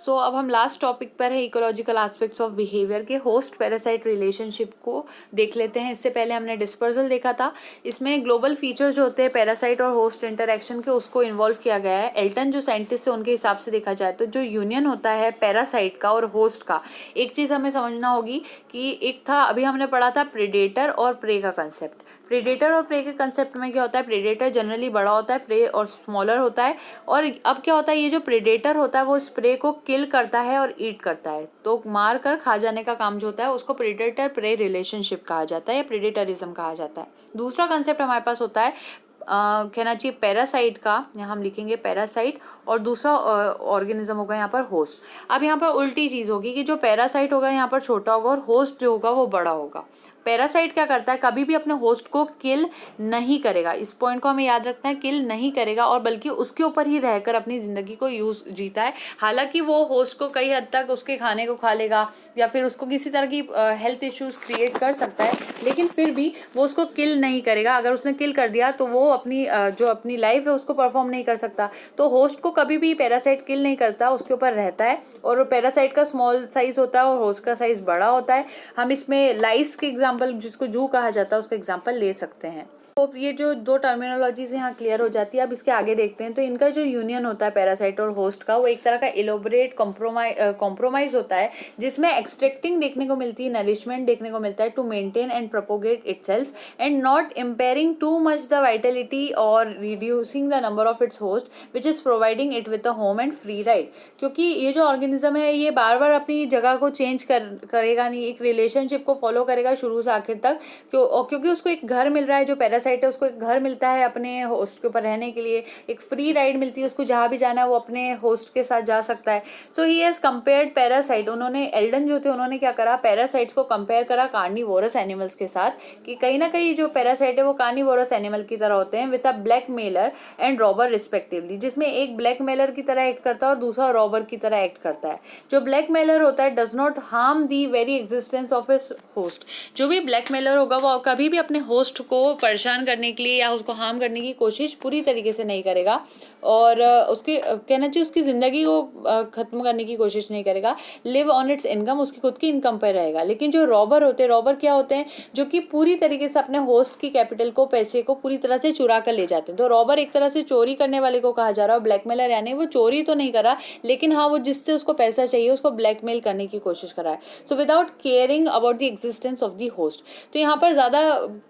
सो अब हम last topic पर है इकोलॉजिकल एस्पेक्ट्स ऑफ बिहेवियर के होस्ट पैरासाइट रिलेशनशिप को देख लेते हैं। इससे पहले हमने डिस्पर्सल देखा था। इसमें ग्लोबल फीचर्स जो होते हैं पैरासाइट और होस्ट इंटरेक्शन के उसको इन्वॉल्व किया गया है। एल्टन जो साइंटिस्ट है उनके हिसाब से देखा जाए तो जो यूनियन होता है पैरासाइट का और होस्ट का, एक चीज़ हमें समझना होगी कि एक था, अभी हमने पढ़ा था प्रेडेटर और प्रे का कंसेप्ट। प्रेडेटर और प्रे के कंसेप्ट में क्या होता है, प्रेडेटर जनरली बड़ा होता है, प्रे और स्मॉलर होता है। और अब क्या होता है, ये जो प्रेडेटर होता है वो इस प्रे को किल करता है और ईट करता है, तो मार कर खा जाने का काम जो होता है उसको प्रेडेटर प्रे रिलेशनशिप कहा जाता है या प्रेडेटरिज्म कहा जाता है। दूसरा कंसेप्ट हमारे पास होता है कहना चाहिए पैरासाइट का, यहाँ हम लिखेंगे पैरासाइट, और दूसरा ऑर्गेनिज्म होगा यहाँ पर होस्ट। अब यहाँ पर उल्टी चीज़ होगी कि जो पैरासाइट होगा यहाँ पर छोटा होगा और होस्ट जो होगा वो बड़ा होगा। पैरासाइट क्या करता है, कभी भी अपने होस्ट को किल नहीं करेगा, इस पॉइंट को हमें याद रखना है, किल नहीं करेगा, और बल्कि उसके ऊपर ही रहकर अपनी ज़िंदगी को जीता है। हालांकि वो होस्ट को कई हद तक उसके खाने को खा लेगा या फिर उसको किसी तरह की हेल्थ इश्यूज क्रिएट कर सकता है, लेकिन फिर भी वो उसको किल नहीं करेगा। अगर उसने किल कर दिया तो वो अपनी जो अपनी लाइफ है उसको परफॉर्म नहीं कर सकता। तो होस्ट को कभी भी पैरासाइट किल नहीं करता, उसके ऊपर रहता है। और पैरासाइट का स्मॉल साइज होता है और होस्ट का साइज बड़ा होता है। हम इसमें लाइस के एग्जाम्पल, जिसको जू कहा जाता है, उसका एग्जाम्पल ले सकते हैं। तो ये जो दो टर्मिनोलॉजीज यहाँ क्लियर हो जाती है। अब इसके आगे देखते हैं। तो इनका जो यूनियन होता है पैरासाइट और होस्ट का, वो एक तरह का इलोबरेट कॉम्प्रोमाइज होता है, जिसमें एक्सट्रैक्टिंग देखने को मिलती है, नरिशमेंट देखने को मिलता है to maintain and propagate itself and not impairing too much the vitality और reducing the number of its host which is providing it with a home and free ride. क्योंकि ये जो ऑर्गेनिज्म है ये बार बार अपनी जगह को चेंज करेगा नहीं, एक रिलेशनशिप को फॉलो करेगा शुरू से आखिर तक, क्योंकि उसको एक घर मिल रहा है। जो पैरासाइट है उसको एक घर मिलता है अपने होस्ट के ऊपर रहने के लिए, एक फ्री राइड मिलती है, उसको जहाँ भी जाना है वो अपने होस्ट के साथ जा सकता है। सो ही हैज कंपेयर्ड पैरासाइट, उन्होंने एल्डन जो थे उन्होंने क्या करा, पैरासाइट्स को कंपेयर करा कार्निवोरस एनिमल्स के साथ, कि कहीं ना कहीं जो पैरासाइट है वो कार्निवोरस एनिमल की तरह होते हैं, with a black Mailer and robber respectively, जिसमें एक ब्लैक मेलर की तरह एक्ट करता है और दूसरा रॉबर की तरह एक्ट करता है। जो ब्लैक मेलर होता है does not harm the very existence of its host. जो भी ब्लैक मेलर होगा वो कभी भी अपने होस्ट को परेशान करने के लिए या उसको हार्म करने की कोशिश पूरी तरीके से नहीं करेगा, और उसके कहना चाहिए उसकी ज़िंदगी को ख़त्म करने की कोशिश नहीं करेगा। लिव ऑन इट्स इनकम, उसकी खुद की इनकम पर रहेगा। लेकिन जो रॉबर होते हैं, रॉबर क्या होते हैं, जो कि पूरी तरीके से अपने होस्ट की कैपिटल को, पैसे को पूरी तरह से चुरा कर ले जाते हैं। तो रॉबर एक तरह से चोरी करने वाले को कहा जा रहा है। ब्लैकमेलर यानी वो चोरी तो नहीं करा, लेकिन हाँ वो जिससे उसको पैसा चाहिए उसको ब्लैकमेल करने की कोशिश करा है। So without caring about the existence of the host. तो यहाँ पर ज़्यादा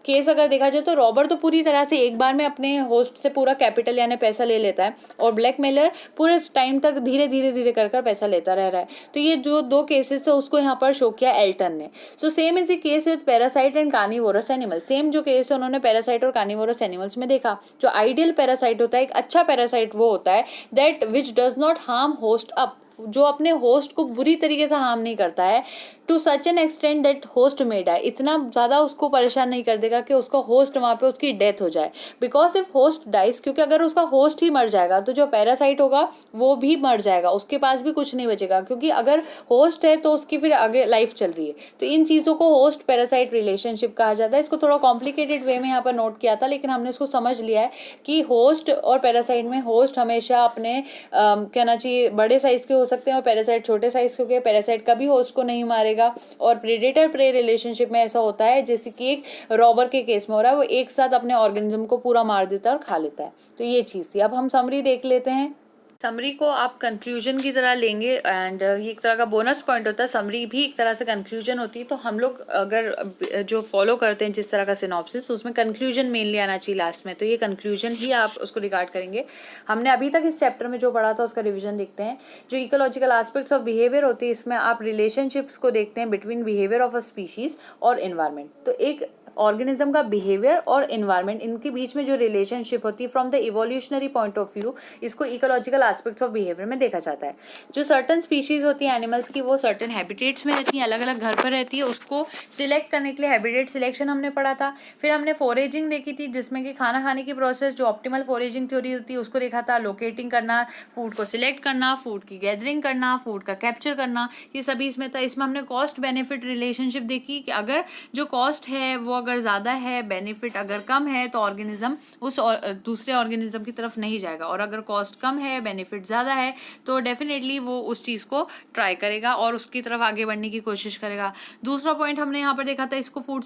केस अगर देखा जाए तो रॉबर तो पूरी तरह से एक बार में अपने होस्ट से पूरा कैपिटल यानी पैसा ले लेता है, और ब्लैकमेलर पूरे टाइम तक धीरे धीरे धीरे कर पैसा लेता रह रहा है। तो ये जो दो केसेस है उसको यहाँ पर शो किया एल्टन ने। So same is the case with parasite and carnivorous animal. Same जो केस है उन्होंने पैरासाइट और कार्निवोरस एनिमल्स में देखा। जो आइडियल पैरासाइट होता है, एक अच्छा पैरासाइट वो होता है that which does not harm host up, जो अपने होस्ट को बुरी तरीके से हार्म नहीं करता है, to such an extent that host may die, इतना ज़्यादा उसको परेशान नहीं कर देगा कि उसका होस्ट वहाँ पे उसकी डेथ हो जाए। बिकॉज इफ होस्ट डाइज, क्योंकि अगर उसका होस्ट ही मर जाएगा तो जो पैरासाइट होगा वो भी मर जाएगा, उसके पास भी कुछ नहीं बचेगा, क्योंकि अगर होस्ट है तो उसकी फिर आगे लाइफ चल रही है। तो इन चीज़ों को होस्ट पैरासाइट रिलेशनशिप कहा जाता है। इसको थोड़ा कॉम्प्लिकेटेड वे में यहाँ पर नोट किया था, लेकिन हमने इसको समझ लिया है कि होस्ट और पैरासाइट में होस्ट हमेशा अपने कहना चाहिए बड़े साइज के हो सकते हैं और पैरासाइट छोटे साइज के, क्योंकि पैरासाइट कभी होस्ट को नहीं मारेगा। और प्रेडेटर प्रे रिलेशनशिप में ऐसा होता है जैसे कि एक रॉबर के केस में हो रहा है, वो एक साथ अपने ऑर्गेनिज्म को पूरा मार देता है और खा लेता है। तो ये चीज़ थी। अब हम समरी देख लेते हैं। समरी को आप कंक्लूजन की तरह लेंगे, एंड ये एक तरह का बोनस पॉइंट होता है। समरी भी एक तरह से कंक्लूजन होती है। तो हम लोग अगर जो फॉलो करते हैं जिस तरह का सिनॉप्सिस, तो उसमें कंक्लूजन मेनली आना चाहिए लास्ट में। तो ये कंक्लूजन ही आप उसको रिगार्ड करेंगे। हमने अभी तक इस चैप्टर में जो पढ़ा था उसका रिविजन देखते हैं। जो इकोलॉजिकल एस्पेक्ट्स ऑफ बिहेवियर होती है, इसमें आप रिलेशनशिप्स को देखते हैं between behaviour of a species और एनवायरमेंट। तो एक ऑर्गेनिज्म का बिहेवियर और एनवायरनमेंट, इनके बीच में जो रिलेशनशिप होती है from the evolutionary point of view, इसको इकोलॉजिकल एस्पेक्ट्स ऑफ बिहेवियर में देखा जाता है। जो सर्टन स्पीशीज होती है एनिमल्स की, वो सर्टन हैबिटेट्स में रहती हैं, अलग अलग घर पर रहती है। उसको सिलेक्ट करने के लिए हैबिटेट सिलेक्शन हमने पढ़ा था। फिर हमने फोरेजिंग देखी थी, जिसमें कि खाना खाने की प्रोसेस, जो ऑप्टिमल फोरेजिंग थ्योरी होती है उसको देखा था। लोकेटिंग करना, फूड को सिलेक्ट करना, फूड की गैदरिंग करना, फूड का कैप्चर करना, ये सभी इसमें था। इसमें हमने कॉस्ट बेनिफिट रिलेशनशिप देखी कि अगर जो कॉस्ट है वो अगर ज़्यादा है, बेनिफिट अगर कम है, तो ऑर्गेनिज्म उस दूसरे ऑर्गेनिज्म की तरफ नहीं जाएगा, और अगर कॉस्ट कम है, बेनिफिट ज़्यादा है, तो डेफिनेटली वो उस चीज़ को ट्राई करेगा और उसकी तरफ आगे बढ़ने की कोशिश करेगा। दूसरा पॉइंट हमने यहाँ पर देखा था, इसको फूड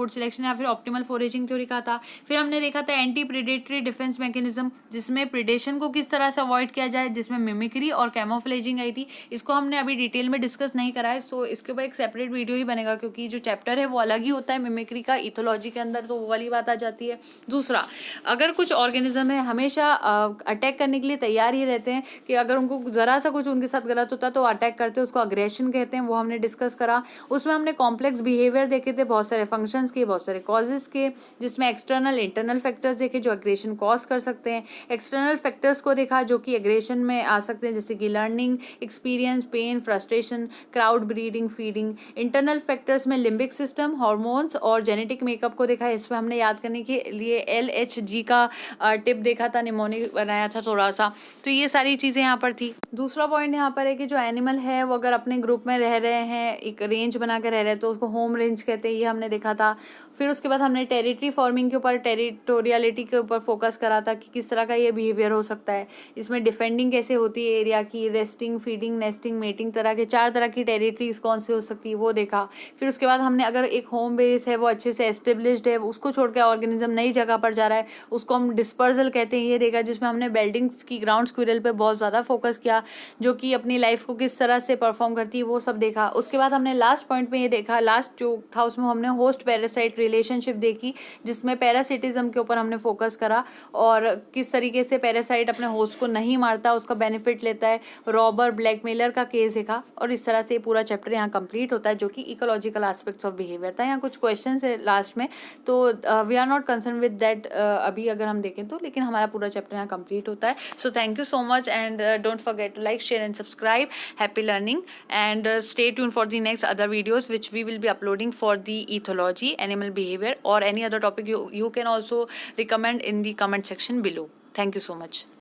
सिलेक्शन या फिर ऑप्टिमल फोरेजिंग थ्योरी कहा था। फिर हमने देखा था एंटी प्रेडेटरी डिफेंस मैकेनिज्म, जिसमें प्रेडेशन को किस तरह से अवॉइड किया जाए, जिसमें मिमिक्री और कैमोफ्लेजिंग आई थी। इसको हमने अभी डिटेल में डिस्कस नहीं करा है, सो इसके ऊपर एक सेपरेट वीडियो ही बनेगा, क्योंकि जो चैप्टर है वो अलग ही होता है मिमिक्री का इथोलॉजी के अंदर, तो वो वाली बात आ जाती है। दूसरा, अगर कुछ ऑर्गेनिज्म है हमेशा अटैक करने के लिए तैयार ही रहते हैं, कि अगर उनको जरा सा कुछ उनके साथ गलत होता है तो अटैक करते हैं, उसको अग्रेशन कहते हैं, वो हमने डिस्कस करा। उसमें हमने कॉम्प्लेक्स बिहेवियर देखे थे, बहुत सारे फंक्शंस के, बहुत सारे कॉजेस के, जिसमें एक्सटर्नल इंटरनल फैक्टर्स देखे जो एग्रेशन कॉज कर सकते हैं, एक्सटर्नल फैक्टर्स को देखा जो कि एग्रेशन में आ सकते हैं, जैसे कि learning, experience, pain, frustration, crowd breeding, feeding. Internal factors में लिम्बिक सिस्टम, हॉर्मोन्स और जेनेटिक मेकअप को देखा। इसमें हमने याद करने के लिए LHG का टिप देखा था, निमोनिक बनाया था थोड़ा सा। तो ये सारी चीज़ें यहाँ पर थी। दूसरा पॉइंट यहाँ पर है कि जो एनिमल है वो अगर अपने ग्रुप में रह रहे हैं, एक रेंज बना के रह रहे हैं, तो उसको होम रेंज कहते हैं, ये हमने देखा था। फिर उसके बाद हमने टेरिटरी फॉर्मिंग के ऊपर, टेरिटोरियलिटी के ऊपर फोकस करा था कि किस तरह का ये बिहेवियर हो सकता है, इसमें डिफेंडिंग कैसे होती है एरिया की, रेस्टिंग, फीडिंग, नेस्टिंग, मेटिंग, तरह के 4 तरह की टेरिटरीज कौन सी हो सकती है वो देखा। फिर उसके बाद हमने अगर एक होम बेस है वो अच्छे से एस्टेब्लिश्ड है, उसको छोड़ के ऑर्गेनिज्म नई जगह पर जा रहा है, उसको हम डिस्पर्सल कहते हैं, ये देखा, जिसमें हमने बेल्डिंग्स की ग्राउंड स्क्विरल पे बहुत ज़्यादा फोकस किया, जो कि अपनी लाइफ को किस तरह से परफॉर्म करती है वो सब देखा। उसके बाद हमने लास्ट पॉइंट में ये देखा, लास्ट जो था उसमें हमने होस्ट पैरासाइट रिलेशनशिप देखी, जिसमें पैरासिटिज्म के ऊपर हमने फोकस करा और किस तरीके से पैरासाइट अपने होस्ट को नहीं मारता, उसका बेनिफिट लेता है, रॉबर, ब्लैकमेलर का केस देखा। और इस तरह से पूरा चैप्टर यहाँ कंप्लीट होता है, जो कि इकोलॉजिकल एस्पेक्ट्स ऑफ बिहेवियर था। यहाँ कुछ क्वेश्चन है लास्ट में, तो we are not concern with that अभी अगर हम देखें तो, लेकिन हमारा पूरा चैप्टर यहाँ कंप्लीट होता है। So thank you so much, and don't forget to like, share and subscribe. Happy learning, and stay tuned for the next other videos which we will be uploading for the ethology, animal behavior, or any other topic you can also recommend in the comment section below. Thank you so much.